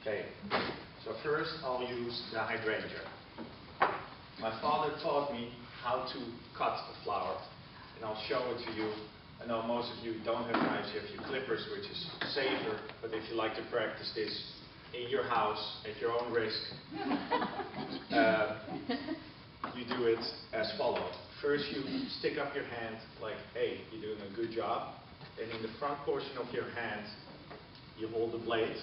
Okay, so first I'll use the hydrangea. My father taught me how to cut a flower, and I'll show it to you. I know most of you don't have knives, you have your clippers, which is safer, but if you like to practice this in your house at your own risk, you do it as follows. First you stick up your hand like, hey, you're doing a good job. And in the front portion of your hand, you hold the blade,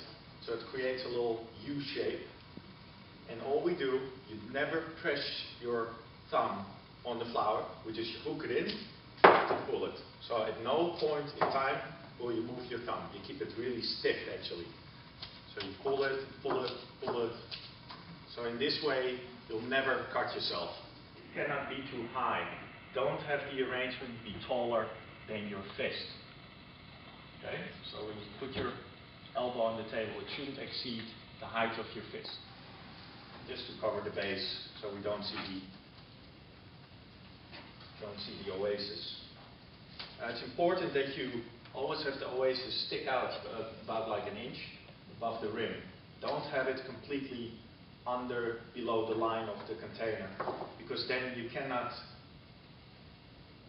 so it creates a little U shape. And all we do, you never press your thumb on the flower, we just hook it in to pull it. So at no point in time will you move your thumb. You keep it really stiff actually. So you pull it, pull it, pull it. So in this way, you'll never cut yourself. It cannot be too high. Don't have the arrangement be taller than your fist. Okay? So when you put your elbow on the table, it shouldn't exceed the height of your fist. Just to cover the base so we don't see the oasis. It's important that you always have the oasis stick out about like an inch above the rim. Don't have it completely below the line of the container, because then you cannot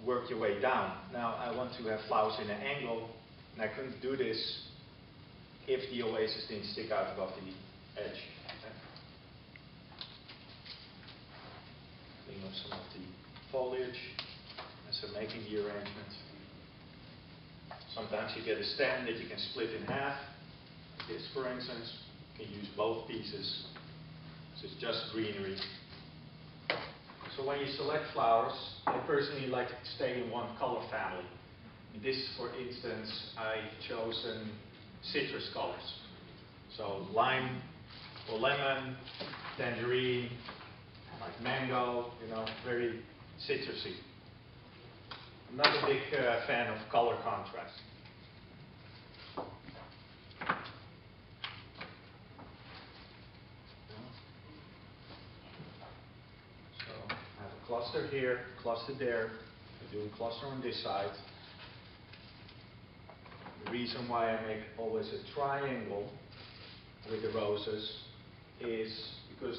work your way down. Now I want to have flowers in an angle, and I couldn't do this if the oasis didn't stick out above the edge. Clean up some of the foliage as I'm making the arrangement. Sometimes you get a stem that you can split in half. This, for instance, you can use both pieces. So it's just greenery. So when you select flowers, I personally like to stay in one color family. In this, for instance, I've chosen citrus colors. So lime or lemon, tangerine, like mango, you know, very citrusy. I'm not a big fan of color contrast. So I have a cluster here, cluster there. I do a cluster on this side. The reason why I make always a triangle with the roses is because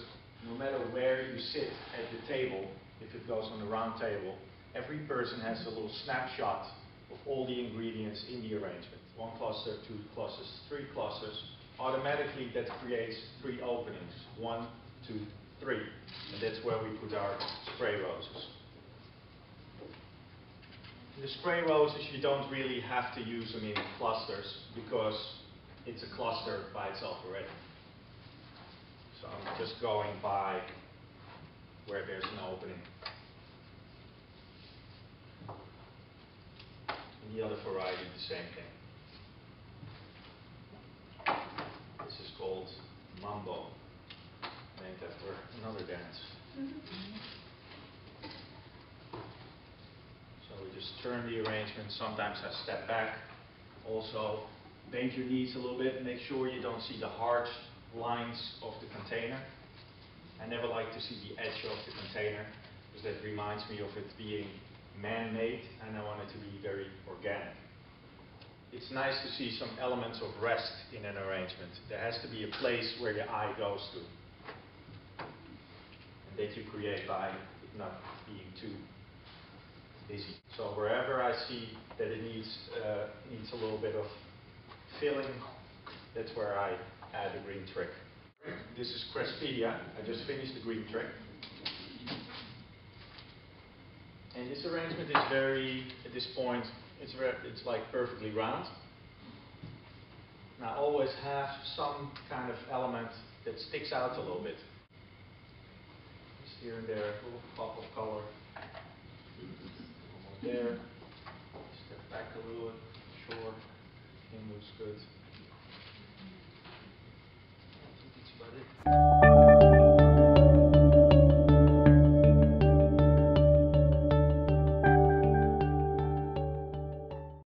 no matter where you sit at the table, if it goes on a round table, every person has a little snapshot of all the ingredients in the arrangement. One cluster, two clusters, three clusters. Automatically that creates three openings. 1, 2, 3. And that's where we put our spray roses. In the spray roses, you don't really have to use them in clusters because it's a cluster by itself already. So I'm just going by where there's an opening. And the other variety, the same thing. This is called Mambo, named after another dance. So we just turn the arrangement. Sometimes I step back. Also, bend your knees a little bit. Make sure you don't see the hard lines of the container. I never like to see the edge of the container, because that reminds me of it being man-made, and I want it to be very organic. It's nice to see some elements of rest in an arrangement. There has to be a place where your eye goes to, and that you create by it not being too busy. So wherever I see that it needs a little bit of filling, that's where I add a green trick. This is Cresspedia. I just finished the green trick. And this arrangement is at this point, it's like perfectly round. Now always have some kind of element that sticks out a little bit. Just here and there, a little pop of color. Almost there. Step back a little bit, sure, everything looks good. I think that's about it.